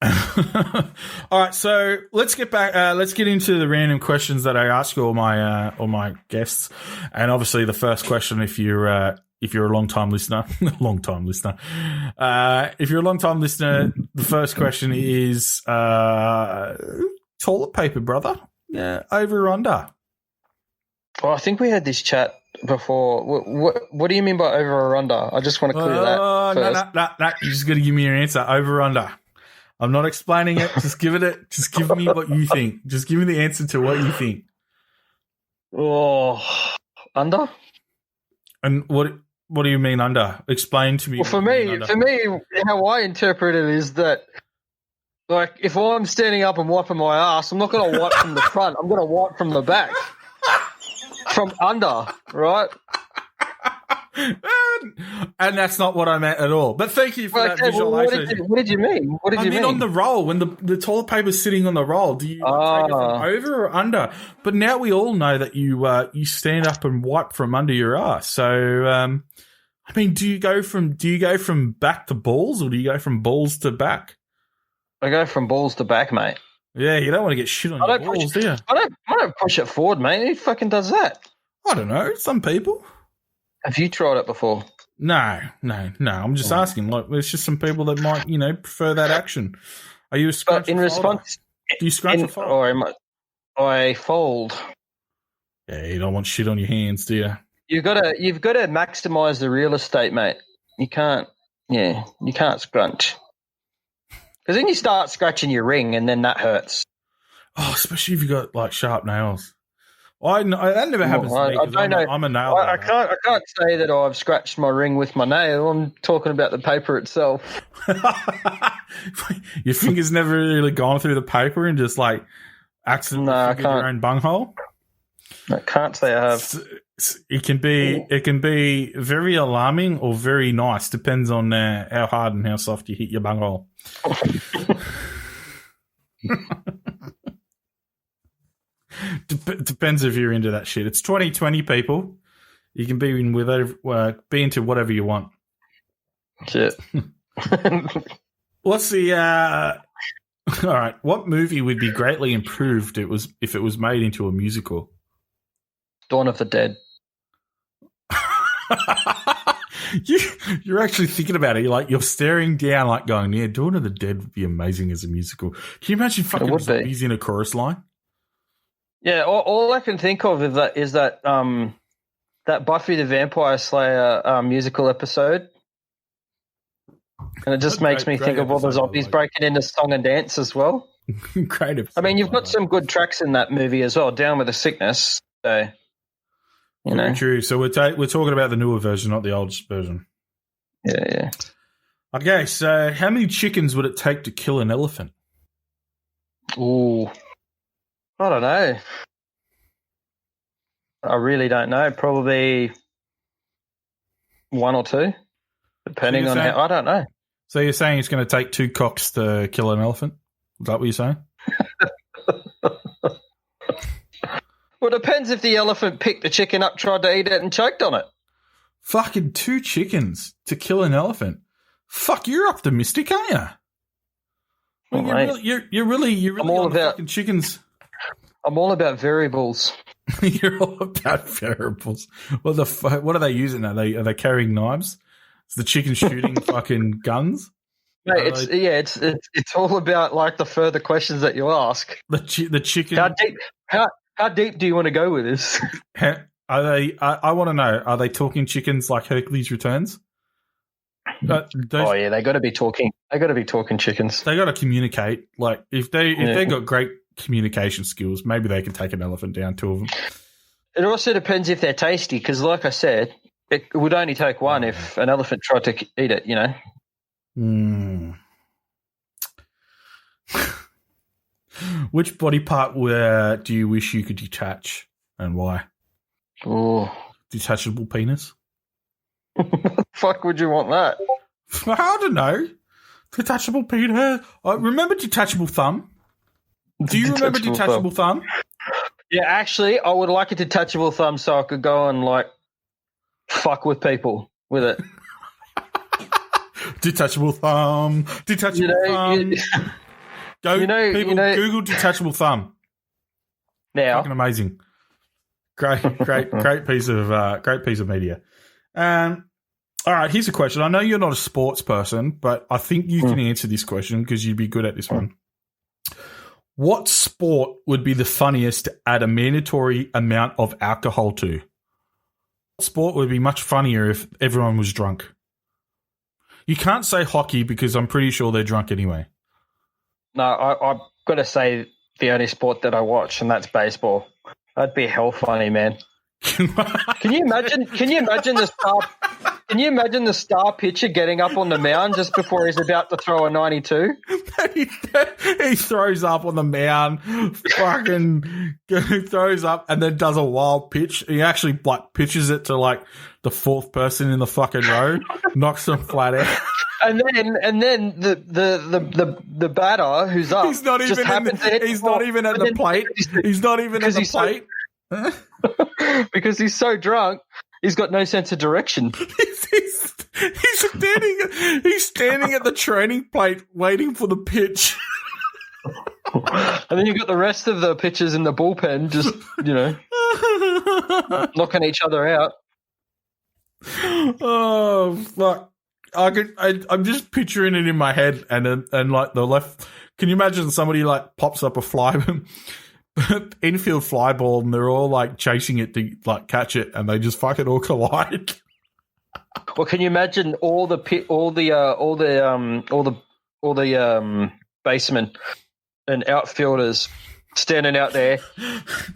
All right, so let's get back. Let's get into the random questions that I ask all my guests, and obviously the first question, if you're a long time listener, if you're a long time listener, the first question is toilet paper, brother. Yeah, over or under? Well, I think we had this chat before. What do you mean by over or under? I just want to clear that first. No. You just got to give me your answer. Over or under? I'm not explaining it. Just give me what you think. Just give me the answer to what you think. Oh, under? And what do you mean under? Explain to me. Well, for me, how I interpret it is that, like, if I'm standing up and wiping my ass, I'm not going to wipe from the front. I'm going to wipe from the back. From under, right? And that's not what I meant at all. But thank you for that visualization. What did you mean? I mean on the roll, when the toilet paper's sitting on the roll, do you take it from over or under? But now we all know that you stand up and wipe from under your ass. So, I mean, do you go from back to balls, or do you go from balls to back? I go from balls to back, mate. Yeah, you don't want to get shit on your balls, do you? I don't push it forward, mate. Who fucking does that? I don't know. Some people. Have you tried it before? No. I'm just asking. Like, there's just some people that might, prefer that action. Are you a scrunch? In response, do you scrunch or fold? I fold. Yeah, you don't want shit on your hands, do you? You've got to maximise the real estate, mate. You can't scrunch. Because then you start scratching your ring, and then that hurts. Oh, especially if you got like sharp nails. That never happens to me. I don't know. I'm a nail. I can't say that I've scratched my ring with my nail. I'm talking about the paper itself. Your fingers never really gone through the paper and just like accidentally fingered your own bunghole? I can't say I have. It can be very alarming or very nice. Depends on how hard and how soft you hit your bunghole. Depends if you're into that shit. It's 2020, people. You can be into whatever you want. Shit. What's the all right? What movie would be greatly improved if it was made into a musical? Dawn of the Dead. You're actually thinking about it. You're staring down, like going, "Yeah, Dawn of the Dead would be amazing as a musical." Can you imagine fucking zombies in a chorus line? Yeah, all I can think of is that Buffy the Vampire Slayer musical episode, and it just makes me think of all the zombies breaking into song and dance as well. Great episode. I mean, you've got some good tracks in that movie as well. Down with the Sickness, so. Very true. So we're talking about the newer version, not the old version. Yeah. Okay, so how many chickens would it take to kill an elephant? Ooh, I don't know. I really don't know. Probably one or two, depending on how. I don't know. So you're saying it's going to take 2 cocks to kill an elephant? Is that what you're saying? Well, it depends if the elephant picked the chicken up, tried to eat it, and choked on it. Fucking 2 chickens to kill an elephant. Fuck, you're optimistic, aren't you? Well, you're really all about fucking chickens. I'm all about variables. You're all about variables. What are they using? Are they carrying knives? Is the chicken shooting fucking guns? Mate, it's all about like the further questions that you ask. The chicken. How deep do you want to go with this? Are they? I want to know. Are they talking chickens like Hercules Returns? They got to be talking. They got to be talking chickens. They got to communicate. Like if they got great communication skills, maybe they can take an elephant down, 2 of them. It also depends if they're tasty, because, like I said, it would only take one if an elephant tried to eat it. Which body part do you wish you could detach, and why? Oh, detachable penis. What the fuck would you want that? I don't know. Detachable penis. Remember detachable thumb? Do you remember detachable thumb? Yeah, actually, I would like a detachable thumb so I could go and like fuck with people with it. Detachable thumb. Detachable thumb. Go, people, Google detachable thumb. Now, fucking amazing. Great piece of media. All right, here's a question. I know you're not a sports person, but I think you can answer this question because you'd be good at this one. What sport would be the funniest to add a mandatory amount of alcohol to? What sport would be much funnier if everyone was drunk? You can't say hockey because I'm pretty sure they're drunk anyway. No, I've got to say the only sport that I watch, and that's baseball. That'd be hell funny, man. Can you imagine the star? Can you imagine the star pitcher getting up on the mound just before he's about to throw a 92? He throws up on the mound, fucking throws up, and then does a wild pitch. He actually pitches it to the fourth person in the fucking row, knocks them flat out. And then the batter who's up, he's not even at the plate. He's not even at the plate. Because he's so drunk, he's got no sense of direction. He's standing at the training plate waiting for the pitch. And then you've got the rest of the pitchers in the bullpen just, knocking each other out. Oh, fuck. I'm just picturing it in my head and the left. Can you imagine somebody pops up a fly infield fly ball and they're all chasing it to catch it and they just fucking all collide? Well, can you imagine all the basemen and outfielders standing out there?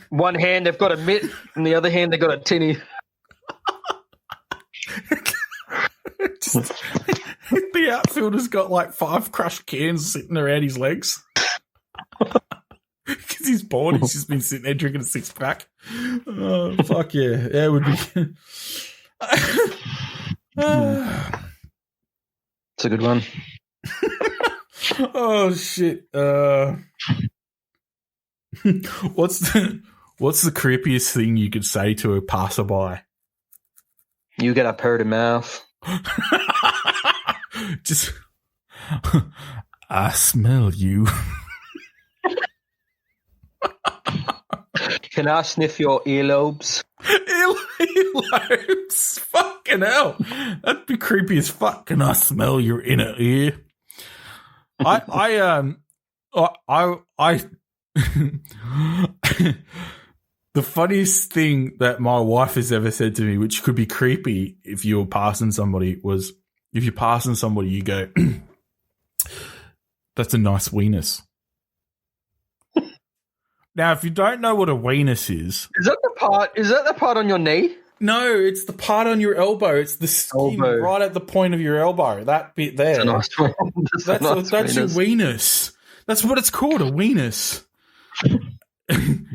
One hand they've got a mitt, and the other hand they've got a tinny. The outfielder's got 5 crushed cans sitting around his legs. Because he's bored, he's just been sitting there drinking a 6-pack. Oh, fuck yeah. Yeah, it would be. It's a good one. Oh, shit. What's the creepiest thing you could say to a passerby? You get a purty mouth. Just, I smell you. Can I sniff your earlobes? Earlobes? Fucking hell. That'd be creepy as fuck. Can I smell your inner ear? The funniest thing that my wife has ever said to me, which could be creepy if you were passing somebody, was if you're passing somebody, you go, that's a nice weenus. Now, if you don't know what a weenus is that the part on your knee? No, it's the part on your elbow. It's the skin right at the point of your elbow. That bit there. That's a nice that's your weenus. That's what it's called, a weenus.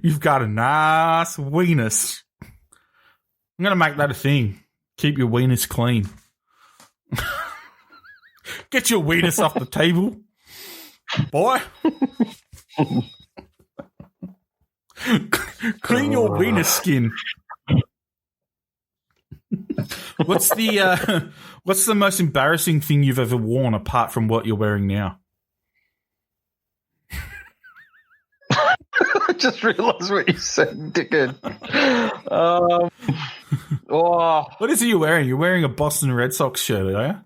You've got a nice weenus. I'm going to make that a thing. Keep your weenus clean. Get your weenus off the table, boy. Clean your weenus skin. What's the most embarrassing thing you've ever worn apart from what you're wearing now? I just realised what you said, dickhead. What is it you're wearing? You're wearing a Boston Red Sox shirt, are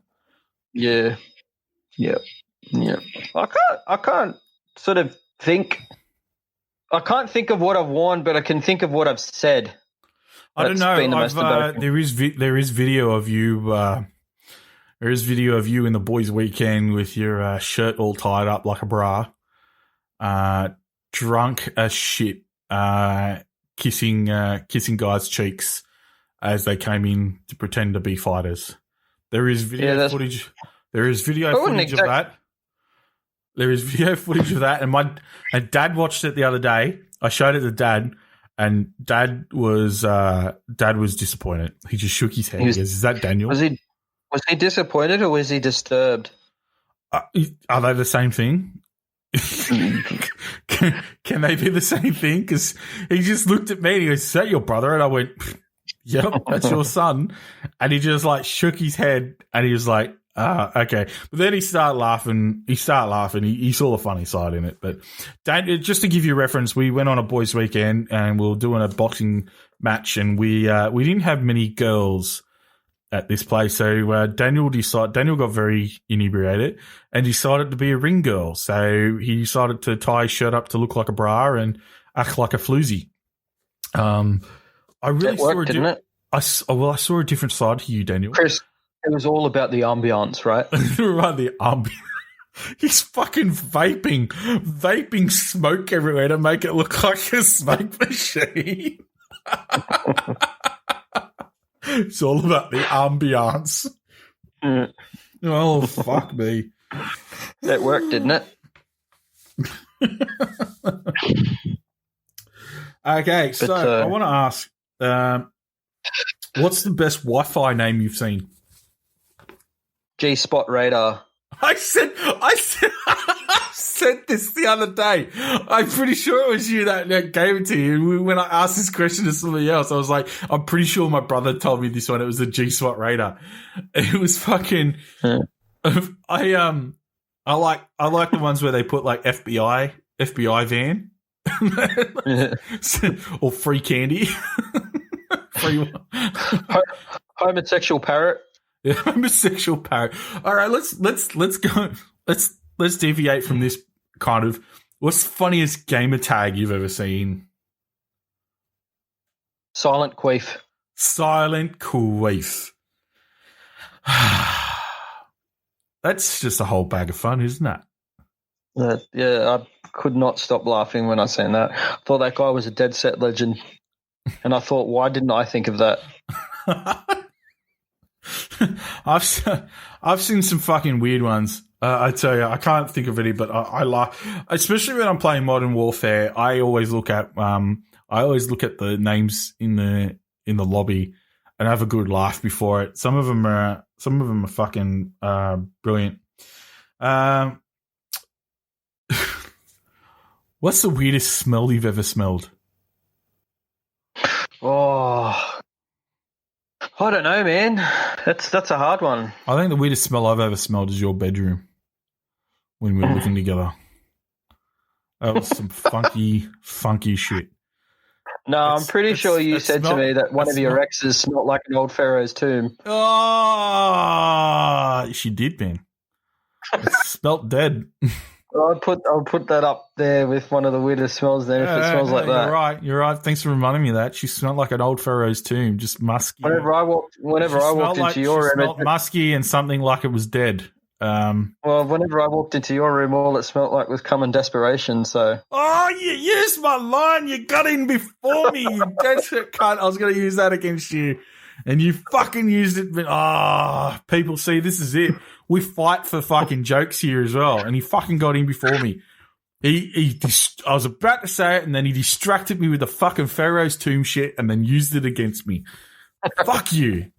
you? Yeah. I can't sort of think. I can't think of what I've worn, but I can think of what I've said. I don't know. There is video of you. There is video of you in the boys' weekend with your shirt all tied up like a bra, drunk as shit, kissing guys' cheeks as they came in to pretend to be fighters. There is video footage. There is video footage of that. There is video footage of that, and Dad watched it the other day. I showed it to Dad. And Dad was disappointed. He just shook his head. He goes, "Is that Daniel?" Was he disappointed or was he disturbed? Are they the same thing? Can they be the same thing? Because he just looked at me and he goes, "Is that your brother?" And I went, "Yep, that's your son." And he just shook his head and he was like, Okay. But then he started laughing. He saw the funny side in it. But just to give you a reference, we went on a boys' weekend and we were doing a boxing match, and we didn't have many girls at this place. So Daniel got very inebriated and decided to be a ring girl. So he decided to tie his shirt up to look like a bra and act like a floozy. I really didn't it? I saw a different side to you, Daniel. Chris, it was all about the ambiance, right? Right, the ambiance. He's fucking vaping smoke everywhere to make it look like a smoke machine. It's all about the ambiance. Oh, fuck me. That worked, didn't it? Okay, so I want to ask, what's the best Wi-Fi name you've seen? G-Spot Radar. I said this the other day. I'm pretty sure it was you that gave it to you. When I asked this question to somebody else, I was like, I'm pretty sure my brother told me this one. It was the G-Spot Radar. It was fucking. I like the ones where they put like FBI van or free candy. Free homosexual parrot. Yeah, homosexual parrot. All right, let's go. Let's deviate from this kind of. What's the funniest gamer tag you've ever seen? Silent Queef. Silent Queef. That's just a whole bag of fun, isn't it? Yeah, I could not stop laughing when I seen that. I thought that guy was a dead set legend. And I thought, why didn't I think of that? I've seen some fucking weird ones. I tell you, I can't think of any, but I laugh, especially when I'm playing Modern Warfare. I always look at the names in the lobby and have a good laugh before it. Some of them are fucking brilliant. What's the weirdest smell you've ever smelled? Oh, I don't know, man. That's a hard one. I think the weirdest smell I've ever smelled is your bedroom when we were living together. That was some funky shit. No, I'm pretty sure you said to me that one of your exes smelled like an old pharaoh's tomb. Oh, she did, man. It smelled dead. I'll put that up there with one of the weirdest smells there if it smells like that. You're right. Thanks for reminding me of that. She smelled like an old pharaoh's tomb, just musky. Whenever I walked into your room, it smelled musky and something like it was dead. Well, whenever I walked into your room, all it smelled like was cum and desperation. So. Oh, you used my line. You got in before me, you desperate cunt. I was going to use that against you, and you fucking used it. But people, see, this is it. We fight for fucking jokes here as well, and he fucking got in before me. I was about to say it, and then he distracted me with the fucking Pharaoh's tomb shit, and then used it against me. Fuck you.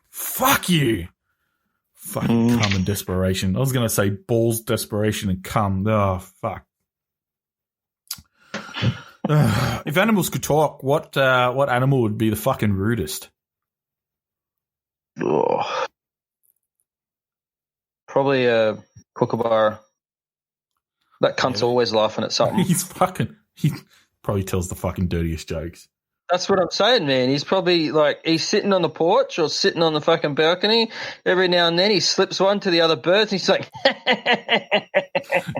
Fucking cum and desperation. I was going to say balls, desperation, and cum. Oh, fuck. If animals could talk, what animal would be the fucking rudest? Oh. Probably a kookaburra. That cunt's always laughing at something. He probably tells the fucking dirtiest jokes. That's what I'm saying, man. He's probably he's sitting on the porch or sitting on the fucking balcony. Every now and then he slips one to the other birds and he's like,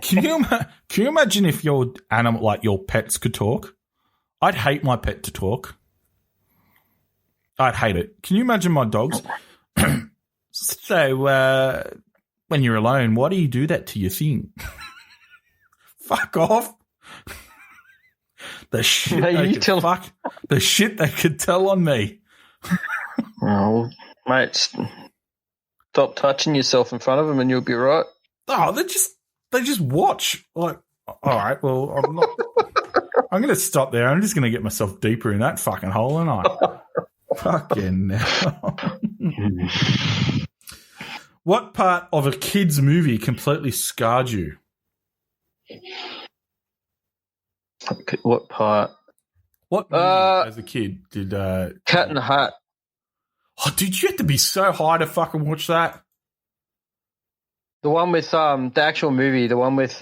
Can you imagine if your animal, like your pets, could talk? I'd hate my pet to talk. I'd hate it. Can you imagine my dogs? So, when you're alone, why do you do that to your thing? Fuck off. The shit the shit they could tell on me. Oh, mate, stop touching yourself in front of them and you'll be right. Oh, they just watch. Like, all right, well, I'm going to stop there. I'm just going to get myself deeper in that fucking hole, and I fucking now. What part of a kid's movie completely scarred you? What part? What movie as a kid did... Cat in the Hat. Oh, dude, you have to be so high to fucking watch that? The one with the actual movie, the one with